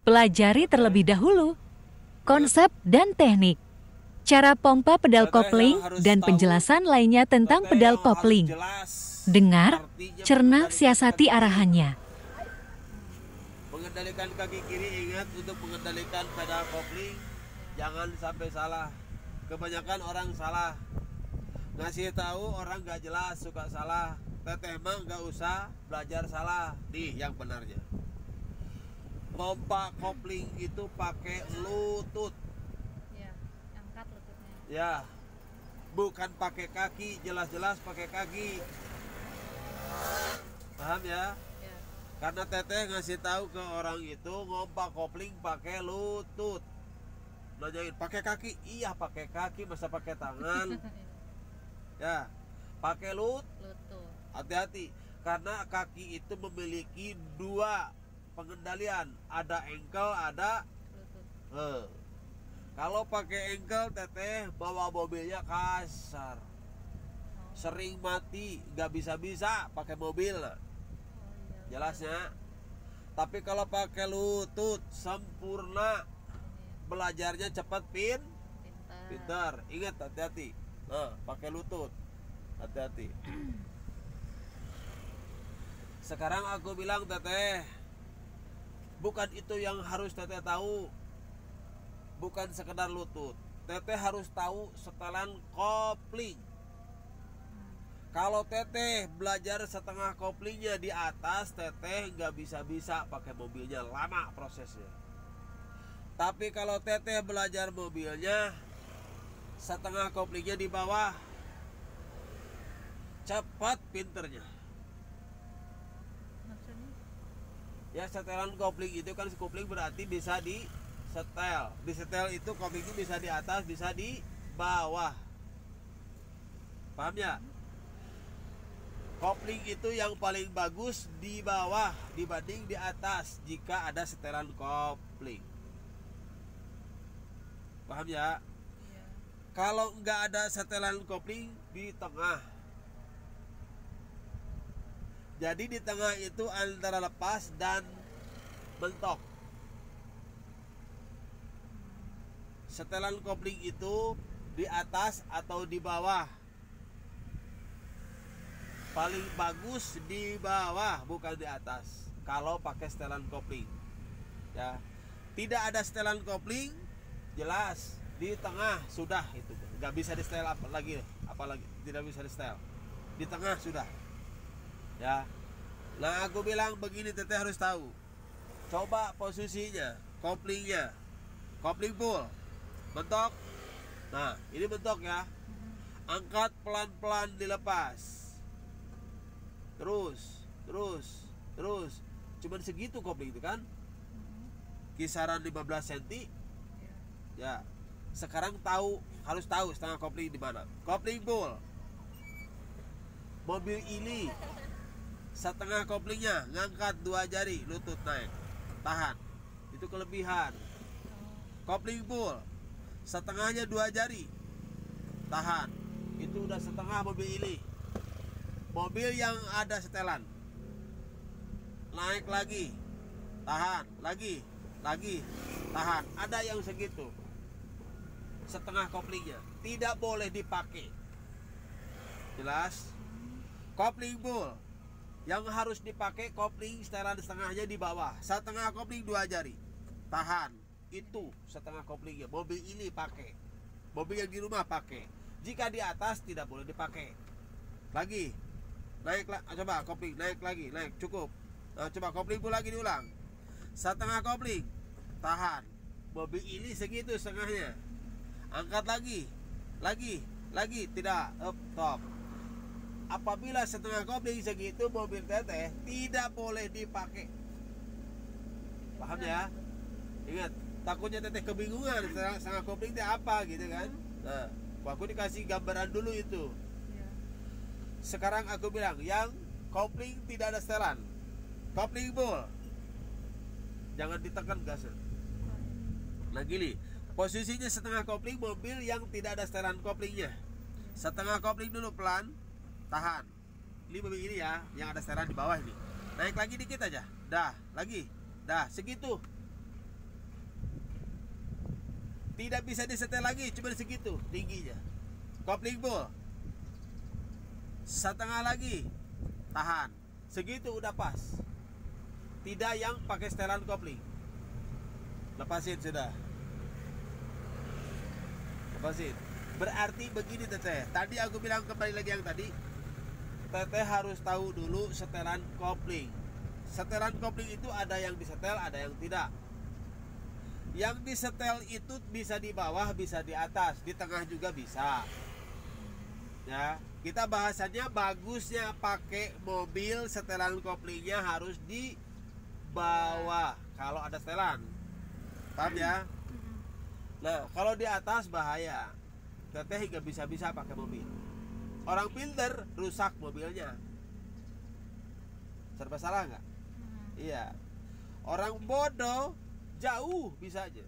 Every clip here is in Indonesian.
Pelajari terlebih dahulu konsep dan teknik, cara pompa pedal kopling, dan penjelasan lainnya tentang pedal kopling. Dengar, cerna, siasati arahannya. Mengendalikan kaki kiri, ingat untuk mengendalikan pedal kopling jangan sampai salah. Kebanyakan orang salah, ngasih tahu orang gak jelas, suka salah. Teteh mah gak usah belajar salah. Nih yang benarnya, pompa kopling itu pakai lutut. Ya, angkat lututnya. Ya, bukan pakai kaki, jelas-jelas pakai kaki. Paham ya? Ya. Karena teteh ngasih tahu ke orang itu ngompak kopling pakai lutut. Nanyain pakai kaki, iya pakai kaki, masa pakai tangan? Ya, pakai lutut. Hati-hati, karena kaki itu memiliki dua pengendalian, ada ankle, ada lutut. Kalau pakai ankle, teteh bawa mobilnya kasar, sering mati, gak bisa-bisa pakai mobil. Jelasnya. Tapi kalau pakai lutut sempurna, belajarnya cepat, pintar. Ingat, hati-hati. Nah, pakai lutut, hati-hati. Sekarang aku bilang, teteh, bukan itu yang harus teteh tahu. Bukan sekedar lutut, teteh harus tahu setelan kopling. Kalau teteh belajar setengah koplingnya di atas, teteh nggak bisa-bisa pakai mobilnya, lama prosesnya. Tapi kalau teteh belajar mobilnya setengah koplingnya di bawah, cepat pinternya. Maksudnya? Ya, setelan kopling itu kan, kopling berarti bisa di setel. Di setel itu kopling itu bisa di atas, bisa di bawah. Paham ya? Kopling itu yang paling bagus di bawah dibanding di atas jika ada setelan kopling. Paham ya? Ya. Kalau nggak ada setelan kopling, di tengah. Jadi di tengah itu antara lepas dan mentok. Setelan kopling itu di atas atau di bawah. Paling bagus di bawah, bukan di atas. Kalau pakai setelan kopling, ya. Tidak ada setelan kopling, jelas di tengah sudah itu. Nggak bisa di setel apalagi tidak bisa di setel. Di tengah sudah. Ya. Nah, aku bilang begini, teteh harus tahu. Coba posisinya, koplingnya, kopling full, bentok. Nah, ini bentok ya. Angkat pelan-pelan, dilepas. Terus. Cuman segitu kopling itu kan. Kisaran 15 cm. Ya. Sekarang harus tahu setengah kopling di mana. Kopling full. Mobil ini setengah koplingnya ngangkat 2 jari, lutut naik. Tahan. Itu kelebihan. Kopling full. Setengahnya 2 jari. Tahan. Itu udah setengah mobil ini. Mobil yang ada setelan, naik lagi, tahan, lagi, tahan. Ada yang segitu, setengah koplingnya, tidak boleh dipakai. Jelas? Kopling full, yang harus dipakai kopling setelan setengahnya di bawah. Setengah kopling 2 jari, tahan. Itu setengah koplingnya. Mobil ini pakai, mobil yang di rumah pakai. Jika di atas tidak boleh dipakai. Lagi. Naik lah, coba kopling, naik lagi, naik, cukup. Nah, coba kopling pun lagi diulang. Setengah kopling, tahan. Mobil ini segitu setengahnya. Angkat lagi, tidak, stop. Apabila setengah kopling segitu, mobil teteh tidak boleh dipakai. Paham ya? Ingat, takutnya teteh kebingungan setengah kopling itu apa gitu kan. Nah, aku dikasih gambaran dulu itu. Sekarang aku bilang, yang kopling tidak ada setelan, kopling full, jangan ditekan gasnya. Nah gini, posisinya setengah kopling, mobil yang tidak ada setelan koplingnya. Setengah kopling dulu pelan, tahan. Ini mobil ini ya, yang ada setelan di bawah ini. Naik lagi dikit aja, dah, lagi, dah, segitu. Tidak bisa disetel lagi, cuma segitu tingginya. Kopling ball setengah lagi, tahan. Segitu udah pas. Tidak yang pakai setelan kopling. Lepasin sudah. Lepasin. Berarti begini teteh. Tadi aku bilang kembali lagi yang tadi. Teteh harus tahu dulu setelan kopling. Setelan kopling itu ada yang disetel, ada yang tidak. Yang disetel itu bisa di bawah, bisa di atas, di tengah juga bisa. Ya, kita bahasannya bagusnya pakai mobil setelan koplingnya harus di bawah kalau ada setelan. Paham ya? Nah, kalau di atas bahaya. Teteh nggak bisa-bisa pakai mobil. Orang pinter rusak mobilnya. Serba salah nggak? Iya. Orang bodoh jauh bisa aja.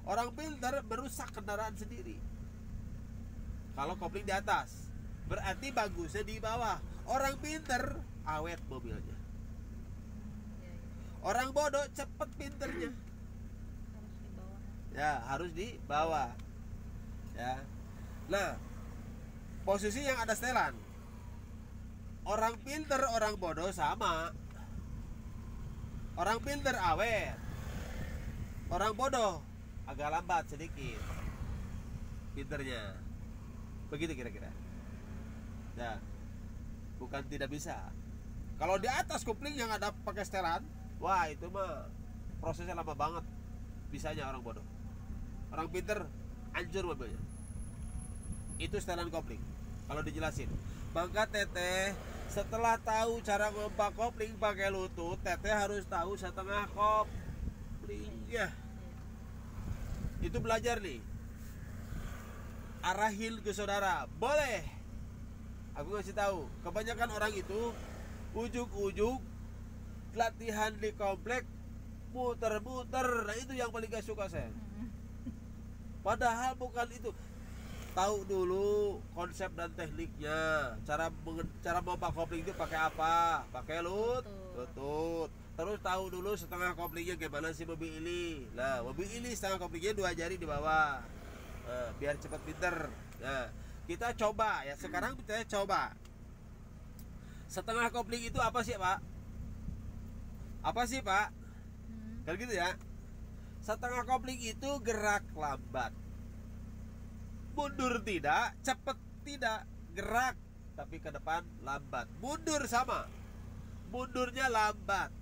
Orang pinter merusak kendaraan sendiri. Kalau kopling di atas, berarti bagusnya di bawah. Orang pinter awet mobilnya. Orang bodoh cepet pinternya. Harus di bawah. Ya, harus di bawah. Ya. Nah, posisi yang ada setelan. Orang pinter, orang bodoh sama. Orang pinter awet. Orang bodoh agak lambat sedikit pinternya. Begitu kira-kira. Ya. Bukan tidak bisa. Kalau di atas kopling yang ada pakai setelan, wah itu mah prosesnya lama banget. Bisanya orang bodoh. Orang pinter hancur mobilnya. Itu setelan kopling. Kalau dijelasin. Maka teteh setelah tahu cara ngompak kopling pakai lutut, teteh harus tahu setengah kopling. Ya. Itu belajar nih. Arahin ke saudara. Boleh. Aku ngasih tahu. Kebanyakan orang itu ujuk-ujuk latihan di komplek muter-muter. Nah itu yang paling gak suka saya. Padahal bukan itu. Tahu dulu konsep dan tekniknya. Cara ngompak kopling itu pakai apa? Pakai lutut. Terus tahu dulu setengah koplingnya gimana sih mobil ini. Nah, mobil ini setengah koplingnya 2 jari di bawah. Nah, biar cepat pinter. Nah, kita coba ya. Sekarang kita coba. Setengah kopling itu apa sih, Pak? Apa sih, Pak? Kan gitu ya. Setengah kopling itu gerak lambat. Mundur tidak, cepat tidak, gerak tapi ke depan lambat. Mundur sama. Mundurnya lambat.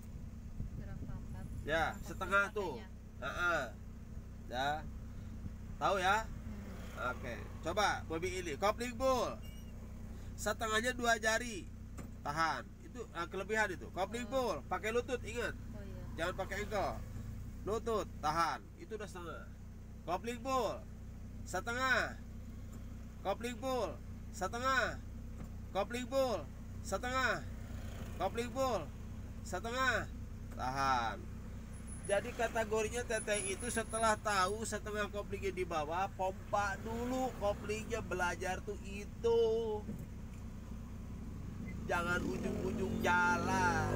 Gerak lambat. Ya, setengah tuh. Ya. Tahu ya? Oke. Coba mobil ini, kopling ball. Setengahnya 2 jari. Tahan. Itu kelebihan itu. Kopling ball, pakai lutut, ingat. Oh iya. Jangan pakai engkel. Lutut, tahan. Itu udah setengah. Kopling ball setengah. Kopling ball setengah. Kopling ball setengah. Kopling ball setengah. Tahan. Jadi kategorinya teteh itu setelah tahu setengah koplingnya di bawah, pompa dulu koplingnya, belajar tuh itu. Jangan ujung-ujung jalan.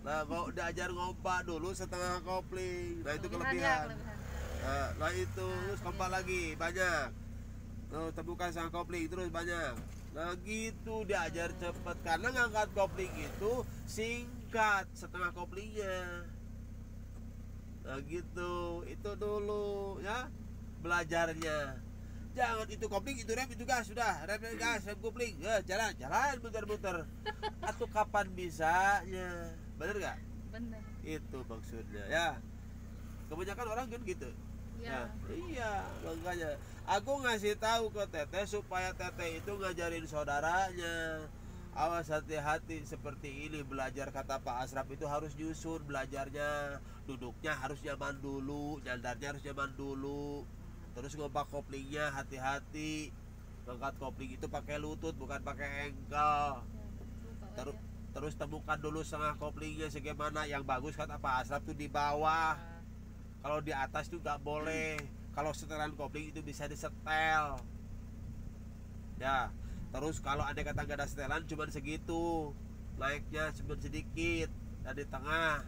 Nah, kalau diajar ngompak dulu setengah kopling. Nah, itu kelebihan. Nah, itu terus kompak lagi banyak. Tuh, temukan setengah kopling terus banyak. Nah, gitu diajar cepet karena ngangkat kopling itu singkat setengah koplingnya. Nah, gitu. Itu dulu ya belajarnya. Jangan itu kopling, itu rem, itu gas, sudah rem gas, rem kopling, jalan muter-muter. Atau kapan bisanya? Bener gak? Bener. Itu maksudnya ya. Kebanyakan orang kan gitu. Ya. Nah, iya, makanya aku ngasih tahu ke teteh supaya teteh itu ngajarin saudaranya. Awas hati-hati seperti ini, belajar kata Pak Asraf itu harus nyusun belajarnya. Duduknya harus nyaman dulu, nyandarnya harus nyaman dulu. Terus ngompak koplingnya hati-hati. Ngangkat kopling itu pakai lutut bukan pakai engkel. Terus temukan dulu setengah koplingnya segimana. Yang bagus kata Pak Asraf tuh di bawah. Kalau di atas tuh nggak boleh. Kalau setelan kopling itu bisa disetel. Ya. Terus kalau andai kata nggak ada setelan cuma segitu, naiknya cuma sedikit. Dan di tengah